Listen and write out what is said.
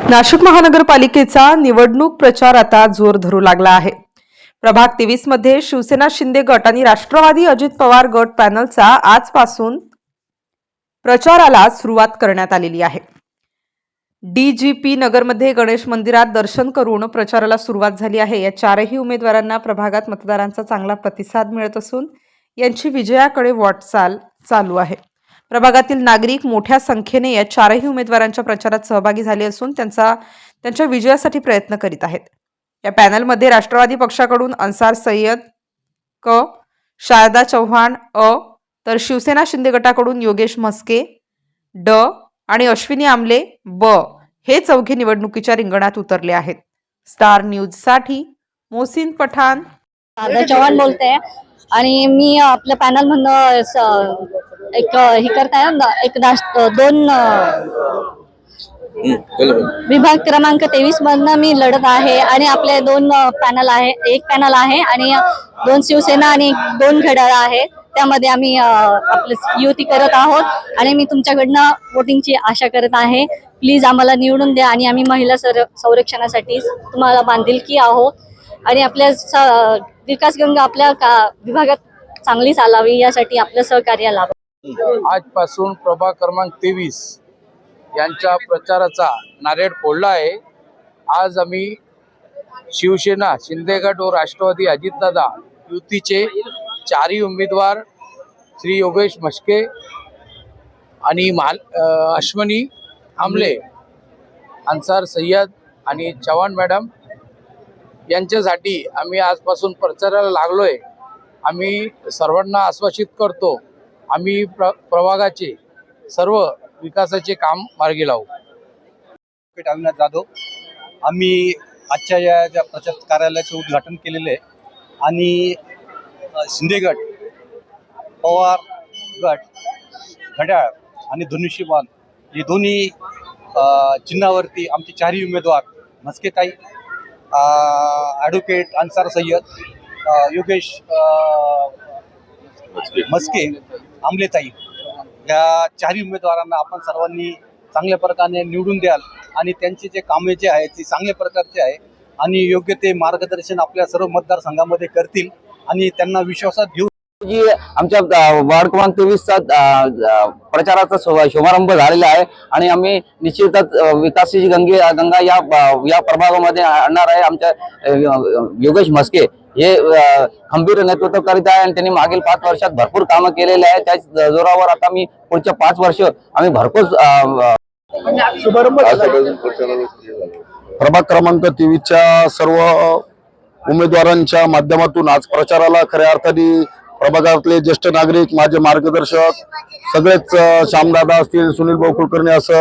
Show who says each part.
Speaker 1: नाशिक महानगरपालिकेचा निवडणूक प्रचार आता जोर धरू लागला आहे। प्रभाग 23 मध्ये शिवसेना शिंदे गट आणि राष्ट्रवादी अजित पवार गट पॅनलचा आजपासून प्रचाराला सुरुवात करण्यात आलेली आहे। डीजीपी नगरमध्ये गणेश मंदिरात दर्शन करून प्रचाराला सुरुवात झाली आहे। या चारही उमेदवारांना प्रभागात मतदारांचा चांगला प्रतिसाद मिळत असून यांची विजयाकडे वाटचाल चालू आहे। प्रभागातील नागरिक मोठ्या संख्येने या चारही उमेदवारांच्या प्रचारात सहभागी झाले असून त्यांच्या विजयासाठी प्रयत्न करीत आहेत। या पॅनलमध्ये राष्ट्रवादी पक्षाकडून अन्सार सय्यद क, शारदा चव्हाण अ, तर शिवसेना शिंदे गटाकडून योगेश म्हस्के ड आणि अश्विनी आमले ब हे चौघे निवडणुकीच्या रिंगणात उतरले आहेत। स्टार न्यूज साठी मोहसिन पठाण।
Speaker 2: शारदा चव्हाण बोलते आणि मी आपल्या पॅनल मधनं एक हे करताय दोन विभाग क्रमांक 23 मधनं मी लढत आहे आणि आपले दोन पॅनल आहे, एक पॅनल आहे आणि दोन शिवसेना आणि दोन घड्याळ आहे। त्यामध्ये आम्ही आपली युती करत आहोत आणि मी तुमच्याकडनं वोटिंगची आशा करत आहे। प्लीज आम्हाला निवडून द्या आणि आम्ही महिला संरक्षणासाठी तुम्हाला बांधिलकी आहोत आणि आपल्या विकास गंगा आपल्या विभागात चांगली चालावी यासाठी आपलं सहकार्य लाभावं।
Speaker 3: आजपासून प्रभाग क्रमांक 23 यांच्या प्रचाराचा नारळ फोडला आहे। आज आम्ही शिवसेना शिंदे गट व राष्ट्रवादी अजितदादा युतीचे चारही उमेदवार श्री योगेश म्हस्के आणि अश्विनी आमले, अन्सार सय्यद आणि चव्हाण मॅडम यांच्यासाठी आम्ही आजपासून प्रचाराला लागलोय। आम्ही सर्वांना आश्वासित करतो आम्ही प्रभागाचे सर्व विकासाचे काम मार्गी लावू।
Speaker 4: अविनाश जाधव, आम्ही आजच्या या प्रचार कार्यालयाचे उद्घाटन केलेले आहे आणि शिंदे गट, पवार गट, घड्याळ आणि धनुष्यबाण हे दोन्ही चिन्हावरती आमचे चारही उमेदवार म्हस्केताई, ॲडव्होकेट अन्सार सय्यद, योगेश म्हस्के, आमलेताई या चारही उमेदवारांना आपण सर्वांनी चांगल्या प्रकारे निवडून द्याल आणि त्यांचे जे कामे जे आहे ते चांगल्या प्रकारचे आहे आणि योग्य ते मार्गदर्शन आपल्या सर्व मतदारसंघामध्ये करतील आणि त्यांना विश्वासात घेऊ।
Speaker 5: जी आमच्या वार्ड क्रमांक 23 चा प्रचाराचा शुभारंभ झालेला आहे आणि आम्ही निश्चितच विकासाची गंगा या प्रभागामध्ये आणणार आहे। आमच्या योगेश म्हस्के हे खंबीर नेतृत्व करीत आहे आणि त्यांनी मागील 5 वर्षात भरपूर कामं केलेले आहे। त्या जोरावर आता मी पुढच्या 5 वर्ष आम्ही भरपूर
Speaker 6: प्रभाग क्रमांक 23 च्या सर्व उमेदवारांच्या माध्यमातून आज प्रचाराला खऱ्या अर्थाने प्रभागातले ज्येष्ठ नागरिक, माझे मार्गदर्शक सगळेच, श्यामदादा असतील, सुनील भाऊ कुलकर्णी असं